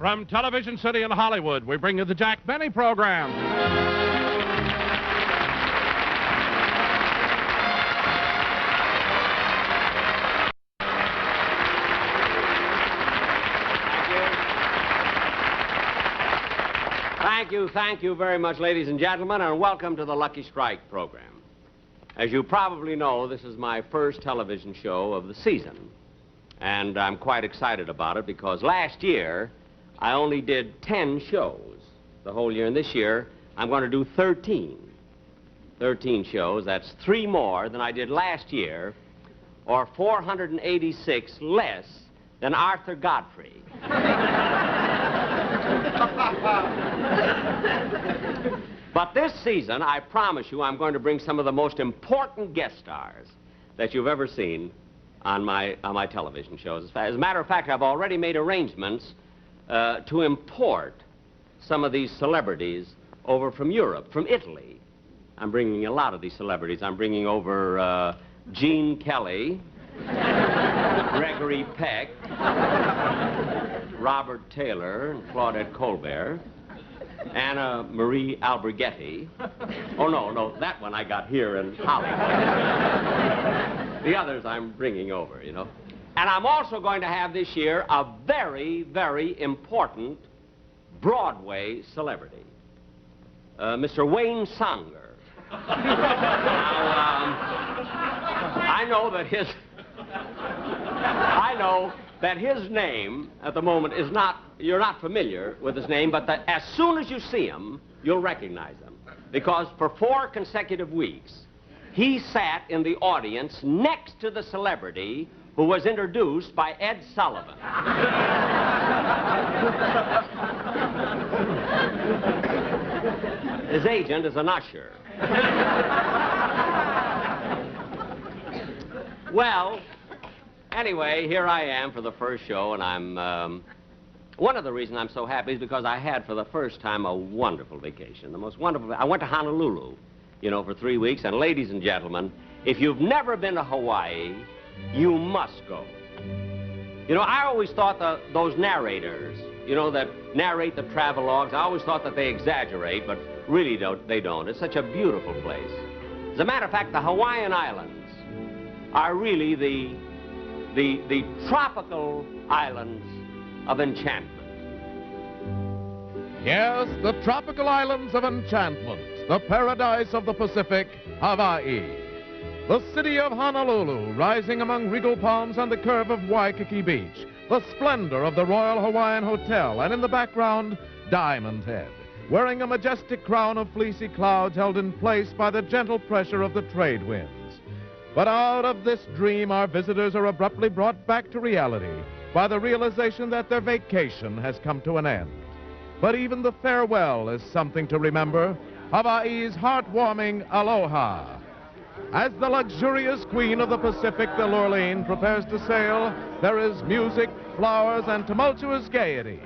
From Television City in Hollywood, we bring you the Jack Benny program. Thank you very much, ladies and gentlemen, and welcome to the Lucky Strike program. As you probably know, this is my first television show of the season, and I'm quite excited about it because last year I only did 10 shows the whole year, and this year I'm going to do 13 shows. That's 3 more than I did last year, or 486 less than Arthur Godfrey. But this season, I promise you, I'm going to bring some of the most important guest stars that you've ever seen on my television shows. As a matter of fact, I've already made arrangements to import some of these celebrities over from Europe, from Italy. I'm bringing a lot of these celebrities. I'm bringing over Gene Kelly, Gregory Peck, Robert Taylor, and Claudette Colbert, Anna Marie Alberghetti. Oh, no, that one I got here in Hollywood. The others I'm bringing over, you know. And I'm also going to have this year a very, very important Broadway celebrity, Mr. Wayne Sanger. Now, I know that his name at the moment is not, you're not familiar with his name, but that as soon as you see him, you'll recognize him. Because for 4 consecutive weeks, he sat in the audience next to the celebrity who was introduced by Ed Sullivan. His agent is an usher. Well, anyway, here I am for the first show, and I'm, one of the reasons I'm so happy is because I had, for the first time, a wonderful vacation. The most wonderful, I went to Honolulu, you know, for 3 weeks, and ladies and gentlemen, if you've never been to Hawaii, you must go. You know, I always thought that those narrators, you know, that narrate the travelogues, I always thought that they exaggerate, but really they don't. It's such a beautiful place. As a matter of fact, the Hawaiian Islands are really the tropical islands of enchantment. Yes, the tropical islands of enchantment, the paradise of the Pacific, Hawaii. The city of Honolulu, rising among regal palms on the curve of Waikiki Beach, the splendor of the Royal Hawaiian Hotel, and in the background, Diamond Head, wearing a majestic crown of fleecy clouds held in place by the gentle pressure of the trade winds. But out of this dream, our visitors are abruptly brought back to reality by the realization that their vacation has come to an end. But even the farewell is something to remember, Hawaii's heartwarming aloha. As the luxurious queen of the Pacific, the Lurline, prepares to sail, there is music, flowers, and tumultuous gaiety.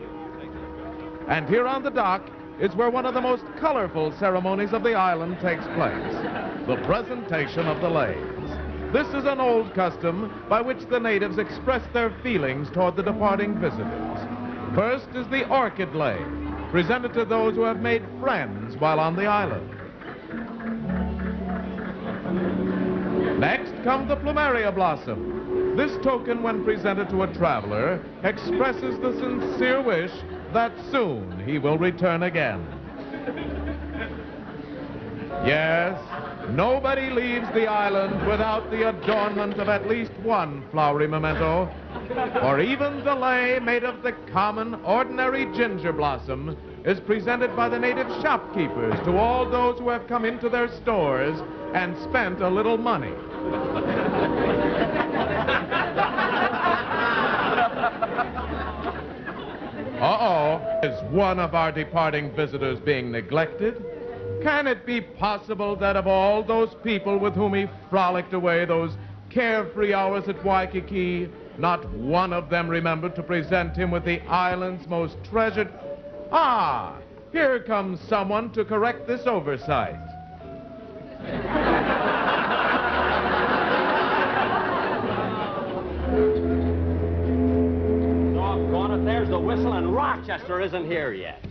And here on the dock is where one of the most colorful ceremonies of the island takes place, the presentation of the leis. This is an old custom by which the natives express their feelings toward the departing visitors. First is the orchid lei, presented to those who have made friends while on the island. Next comes the plumeria blossom. This token, when presented to a traveler, expresses the sincere wish that soon he will return again. Yes, nobody leaves the island without the adornment of at least one flowery memento, for even the lei made of the common, ordinary ginger blossom is presented by the native shopkeepers to all those who have come into their stores and spent a little money. Uh-oh, is one of our departing visitors being neglected? Can it be possible that of all those people with whom he frolicked away those carefree hours at Waikiki, not one of them remembered to present him with the island's most treasured... Ah, here comes someone to correct this oversight. Doggone it, there's the whistle, and Rochester isn't here yet.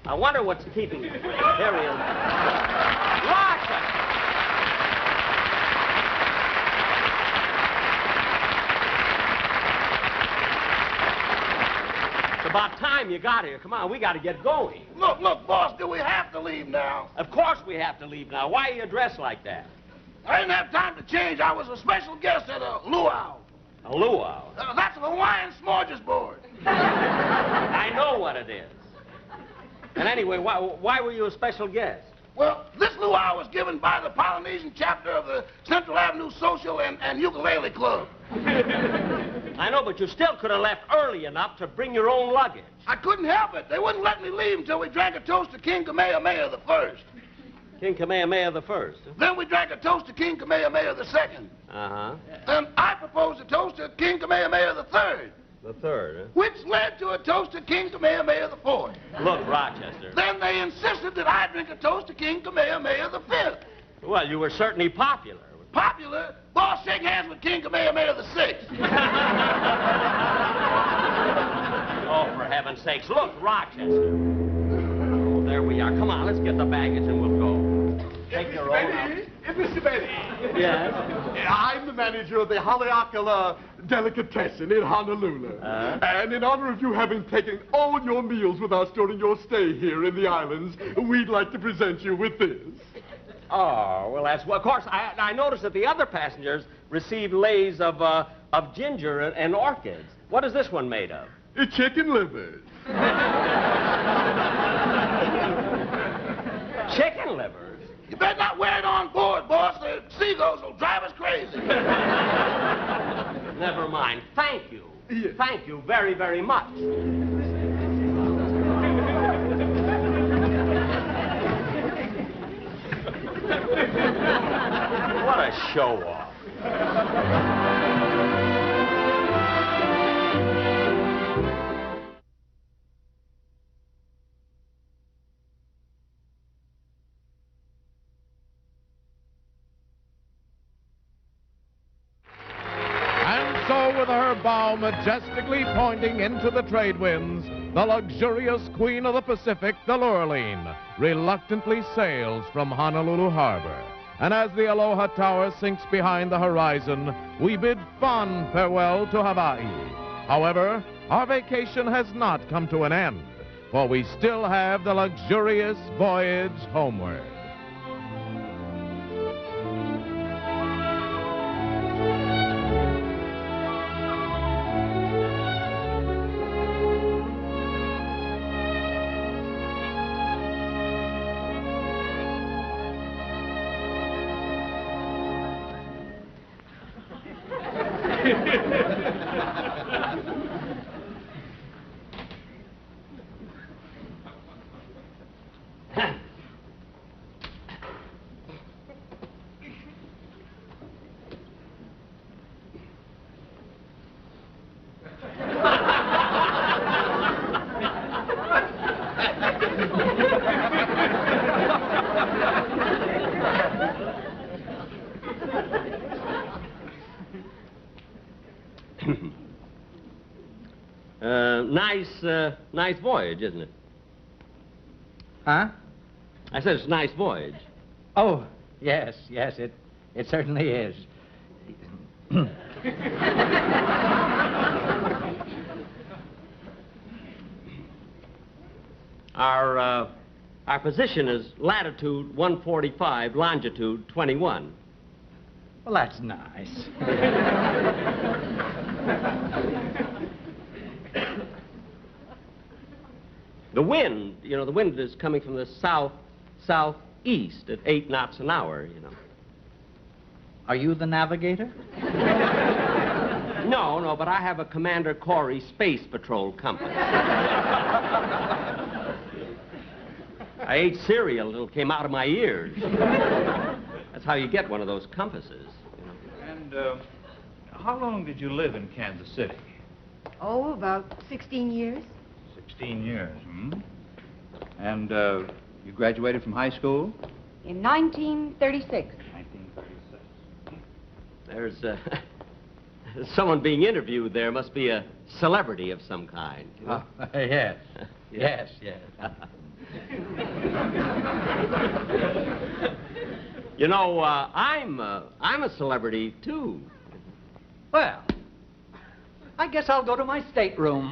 I wonder what's keeping him. Here he is. Rochester! It's about time you got here. Come on, we got to get going. Look, boss, do we have to leave now? Of course we have to leave now. Why are you dressed like that? I didn't have time to change. I was a special guest at a luau. A luau? That's a Hawaiian smorgasbord. I know what it is. And anyway, why were you a special guest? Well, this luau was given by the Polynesian chapter of the Central Avenue Social and Ukulele Club. I know, but you still could have left early enough to bring your own luggage. I couldn't help it. They wouldn't let me leave until we drank a toast to King Kamehameha the First. King Kamehameha the First. Then we drank a toast to King Kamehameha the Second. Uh-huh. Then I proposed a toast to King Kamehameha the Third. The third, huh? Which led to a toast to King Kamehameha the Fourth. Look, Rochester. Then they insisted that I drink a toast to King Kamehameha the Fifth. Well, you were certainly popular. Popular? Boss, shake hands with King Kamehameha the Sixth. Oh, for heaven's sakes. Look, Rochester. Oh, there we are. Come on, let's get the baggage and we'll go. Take your own out. Mr. Benny. Yes? I'm the manager of the Haleakala Delicatessen in Honolulu. And in honor of you having taken all your meals with us during your stay here in the islands, we'd like to present you with this. Oh, well, that's... Well, of course, I noticed that the other passengers received leis of ginger and orchids. What is this one made of? Chicken livers. Chicken livers? You better not wear it on board, boss. The seagulls will drive us crazy. Never mind. Thank you. Yes. Thank you very, very much. What a show-off. So, with her bow majestically pointing into the trade winds, the luxurious queen of the Pacific, the Lurleen, reluctantly sails from Honolulu Harbor. And as the Aloha Tower sinks behind the horizon, we bid fond farewell to Hawaii. However, our vacation has not come to an end, for we still have the luxurious voyage homeward. Nice voyage, isn't it? Huh? I said it's a nice voyage. Oh, yes, it certainly is. Our position is latitude 145, longitude 21. Well, that's nice. The wind, the wind is coming from the southeast at 8 knots an hour, Are you the navigator? No, but I have a Commander Corey Space Patrol compass. I ate cereal until it came out of my ears. That's how you get one of those compasses. And how long did you live in Kansas City? Oh, about 16 years. 16 years, And you graduated from high school? In 1936. 1936. Someone being interviewed there must be a celebrity of some kind. You know? Yes. Yes, yes. You know, I'm a celebrity, too. Well, I guess I'll go to my stateroom.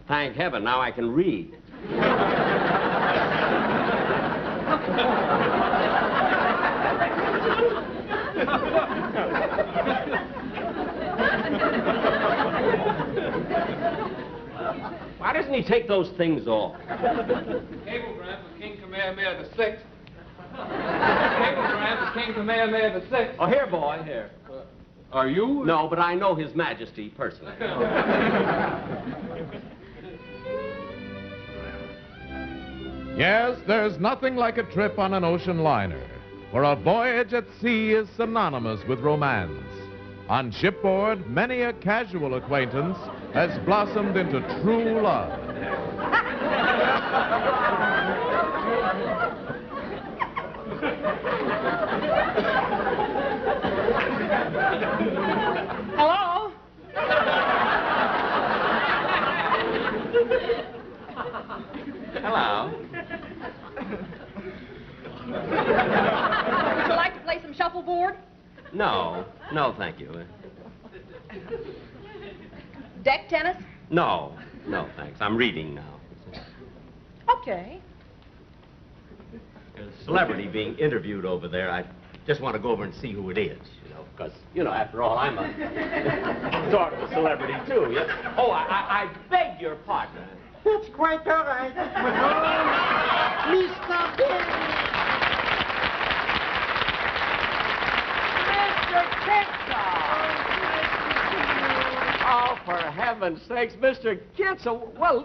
Thank heaven, now I can read. Why doesn't he take those things off? Cablegram for King Kamehameha VI. Cablegram for King Kamehameha VI. Oh, here, boy, here. Are you? No, but I know His Majesty personally. Yes, there's nothing like a trip on an ocean liner, for a voyage at sea is synonymous with romance. On shipboard, many a casual acquaintance has blossomed into true love. Hello? Hello. Would you like to play some shuffleboard? No, no, thank you. Deck tennis? No, no, thanks. I'm reading now. Okay. There's a celebrity being interviewed over there. I just want to go over and see who it is, you know, because, you know, after all, I'm a sort of a celebrity, too. Yeah? Oh, I beg your pardon. It's quite all right. Mr. Benny. Mr. Kitzel! Oh, for heaven's sakes, Mr. Kitzel. Well,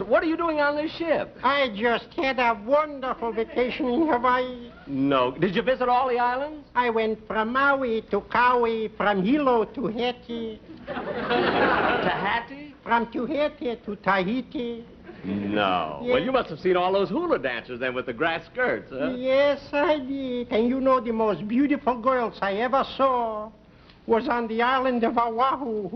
what are you doing on this ship? I just had a wonderful vacation in Hawaii. No. Did you visit all the islands? I went from Maui to Kauai, from Hilo to Haiti, Tahiti? from Tahiti to Tahiti. No. Yeah. Well, you must have seen all those hula dancers then with the grass skirts, huh? Yes, I did. And you know the most beautiful girls I ever saw was on the island of Oahu.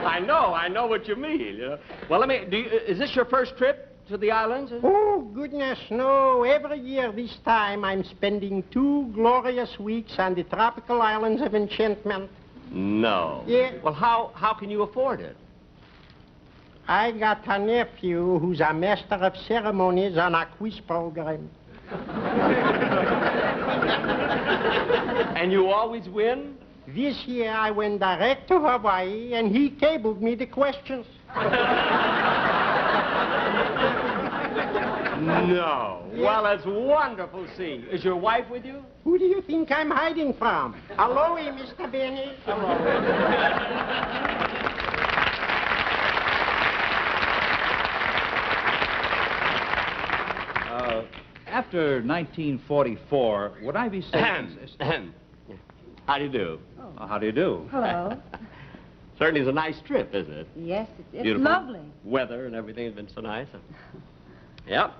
I know what you mean. You know? Well, is this your first trip to the islands? Oh, goodness, no. Every year this time I'm spending 2 glorious weeks on the tropical islands of enchantment. No. Yeah. Well, how can you afford it? I got a nephew who's a master of ceremonies on a quiz program. And you always win? This year I went direct to Hawaii and he cabled me the questions. No. Yeah. Well, it's wonderful seeing you. Is your wife with you? Who do you think I'm hiding from? Hello, Mr. Benny. After 1944, would I be safe? How do you do? How do you do? Hello. Certainly is a nice trip, isn't it? Yes, it's Beautiful lovely. Weather and everything has been so nice. Yep.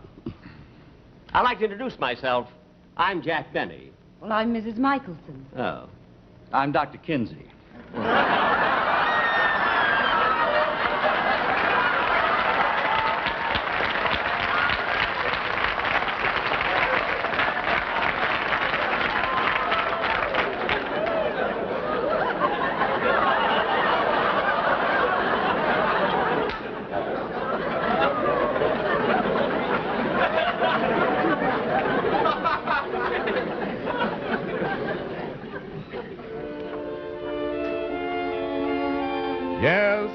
I'd like to introduce myself. I'm Jack Benny. Well, I'm Mrs. Michelson. Oh. I'm Dr. Kinsey. Yes,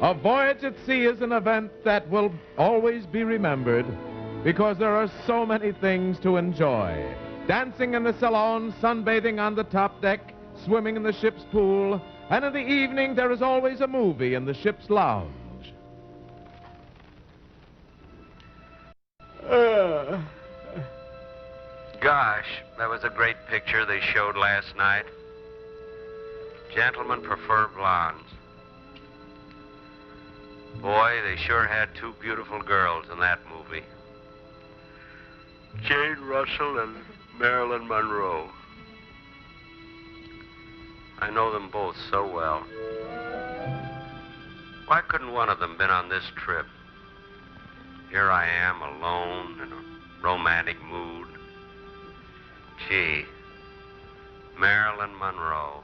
a voyage at sea is an event that will always be remembered because there are so many things to enjoy. Dancing in the salon, sunbathing on the top deck, swimming in the ship's pool, and in the evening there is always a movie in the ship's lounge. Gosh, that was a great picture they showed last night. Gentlemen prefer blondes. Boy, they sure had two beautiful girls in that movie. Jane Russell and Marilyn Monroe. I know them both so well. Why couldn't one of them been on this trip? Here I am, alone, in a romantic mood. Gee, Marilyn Monroe.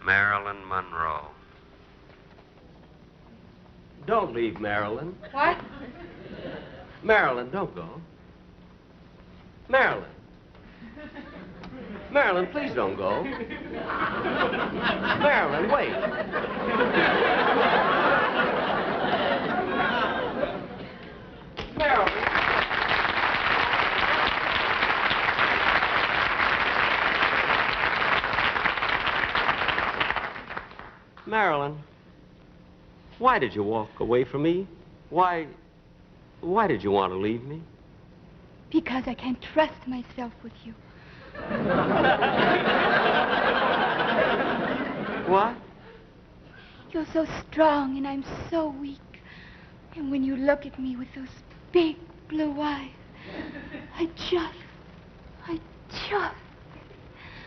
Marilyn Monroe. Don't leave, Marilyn. What? Marilyn, don't go. Marilyn. Marilyn, please don't go. Marilyn, wait. Marilyn. Marilyn, why did you walk away from me? Why did you want to leave me? Because I can't trust myself with you. What? You're so strong and I'm so weak. And when you look at me with those big blue eyes,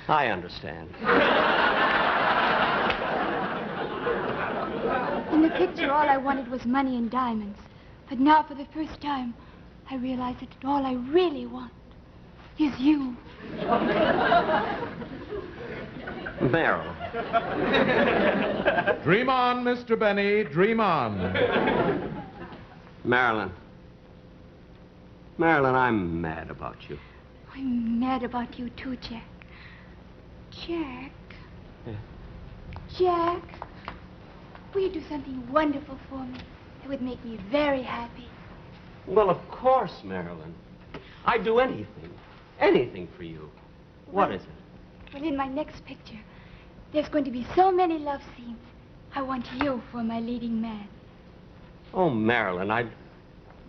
I understand. In the picture, all I wanted was money and diamonds. But now, for the first time, I realize that all I really want is you. Marilyn. Dream on, Mr. Benny, dream on. Marilyn. Marilyn, I'm mad about you. I'm mad about you too, Jack. Jack. Yeah. Jack. Will you do something wonderful for me that would make me very happy? Well, of course, Marilyn. I'd do anything. Anything for you. What is it? Well, in my next picture, there's going to be so many love scenes. I want you for my leading man. Oh, Marilyn,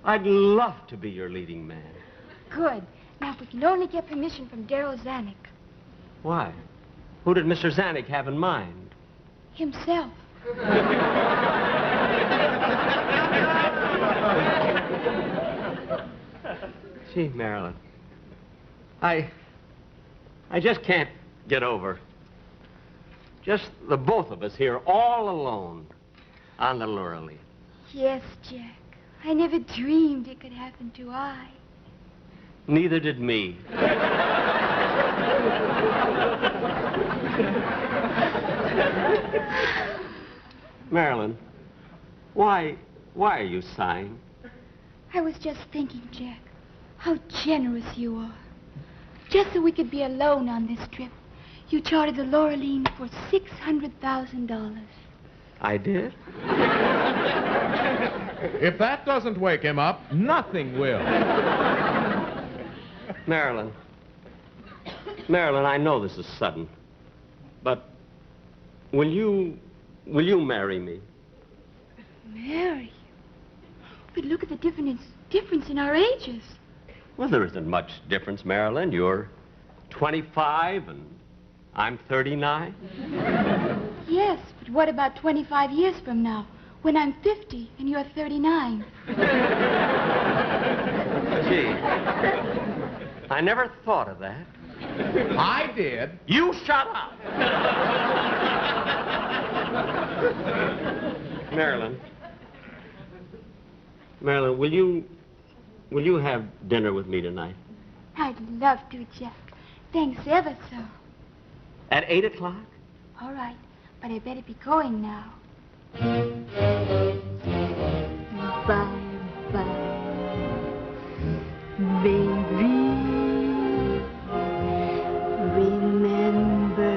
I'd love to be your leading man. Good. Now, if we can only get permission from Darryl Zanuck. Why? Who did Mr. Zanuck have in mind? Himself. Gee, Marilyn, I just can't get over just the both of us here all alone on the Lurley. Yes, Jack. I never dreamed it could happen to I. Neither did me. Marilyn, why are you sighing? I was just thinking, Jack, how generous you are. Just so we could be alone on this trip, you chartered the Laureline for $600,000. I did? If that doesn't wake him up, nothing will. Marilyn, I know this is sudden, but will you marry me? Marry? But look at the difference in our ages. Well, there isn't much difference, Marilyn. You're 25 and I'm 39. Yes, but what about 25 years from now, when I'm 50 and you're 39? Gee, I never thought of that. I did. You shut up! Marilyn, will you have dinner with me tonight? I'd love to, Jack. Thanks ever so. At 8 o'clock? All right, but I better be going now. Bye-bye, baby. Remember,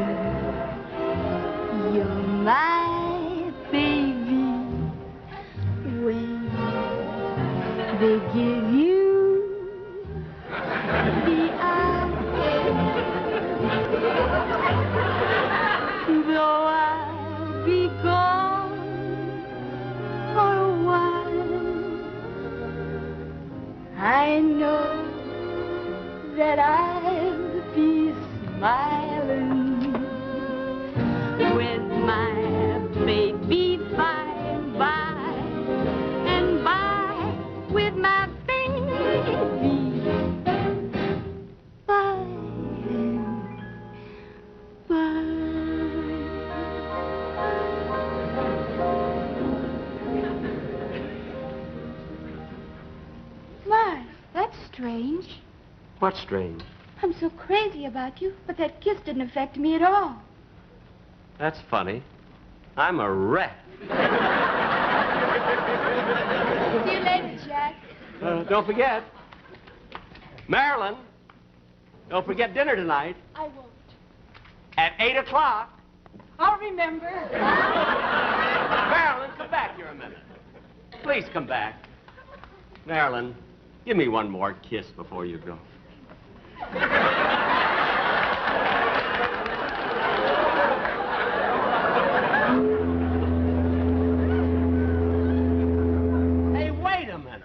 you're my baby. When they give you the eye, though I'll be gone for a while, I know that I'll be smiling with my baby by and by. strange. What's strange? I'm so crazy about you, but that kiss didn't affect me at all. That's funny. I'm a wreck. See you later, Jack. Don't forget. Marilyn, don't forget dinner tonight. I won't. At 8 o'clock. I'll remember. Marilyn, come back here a minute. Please come back. Marilyn, give me one more kiss before you go. Hey, wait a minute.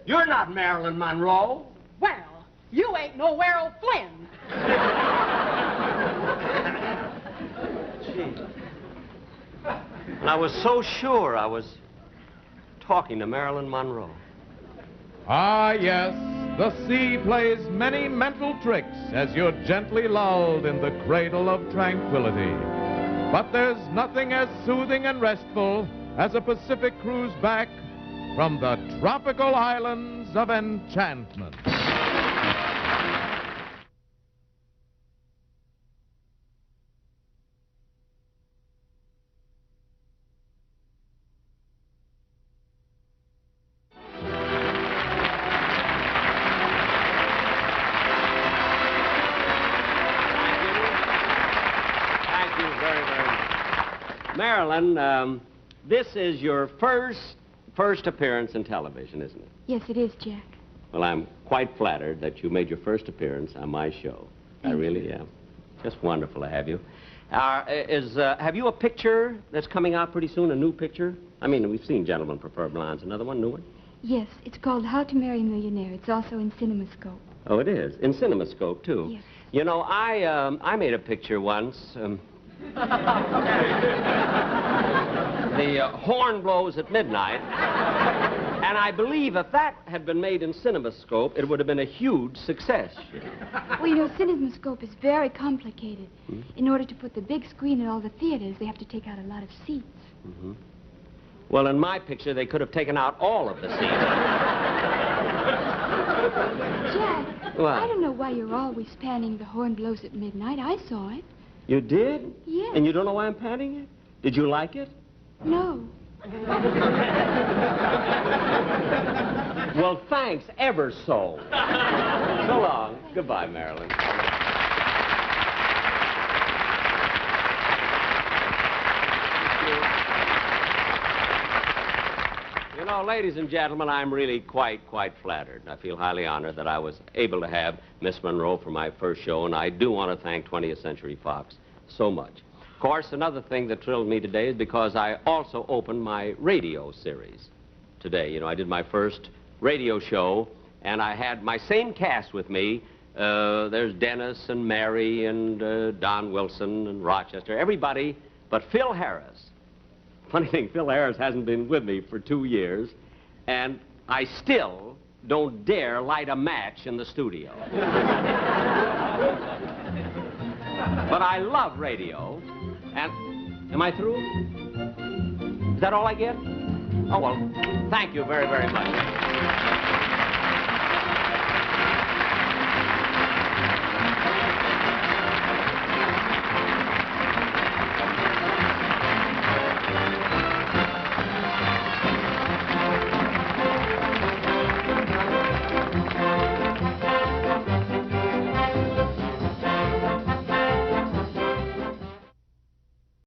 You're not Marilyn Monroe. Well, you ain't no Errol Flynn. Gee. And I was so sure I was talking to Marilyn Monroe. Ah, yes, the sea plays many mental tricks as you're gently lulled in the cradle of tranquility. But there's nothing as soothing and restful as a Pacific cruise back from the tropical islands of enchantment. Marilyn, this is your first appearance in television, isn't it? Yes, it is, Jack. Well, I'm quite flattered that you made your first appearance on my show. I really am. Just wonderful to have you. Have you a picture that's coming out pretty soon, a new picture? I mean, we've seen Gentlemen Prefer Blondes. Another one, new one? Yes, it's called How to Marry a Millionaire. It's also in CinemaScope. Oh, it is? In CinemaScope, too? Yes. You know, I made a picture once. The horn blows at midnight. And I believe if that had been made in CinemaScope, it would have been a huge success. Well, you know, CinemaScope is very complicated. In order to put the big screen in all the theaters, they have to take out a lot of seats. Mm-hmm. Well, in my picture, they could have taken out all of the seats. Jack, What? I don't know why you're always panning the horn blows at midnight. I saw it. You did? Yes. And you don't know why I'm panning it? Did you like it? No. Well, thanks ever so. So long. Goodbye, Marilyn. You know, ladies and gentlemen, I'm really quite flattered. I feel highly honored that I was able to have Miss Monroe for my first show, and I do want to thank 20th Century Fox so much. Of course, another thing that thrilled me today is because I also opened my radio series today. You know, I did my first radio show, and I had my same cast with me. There's Dennis and Mary and Don Wilson and Rochester, everybody but Phil Harris. Funny thing, Phil Harris hasn't been with me for 2 years, and I still don't dare light a match in the studio. But I love radio, and am I through? Is that all I get? Oh, well, thank you very, very much.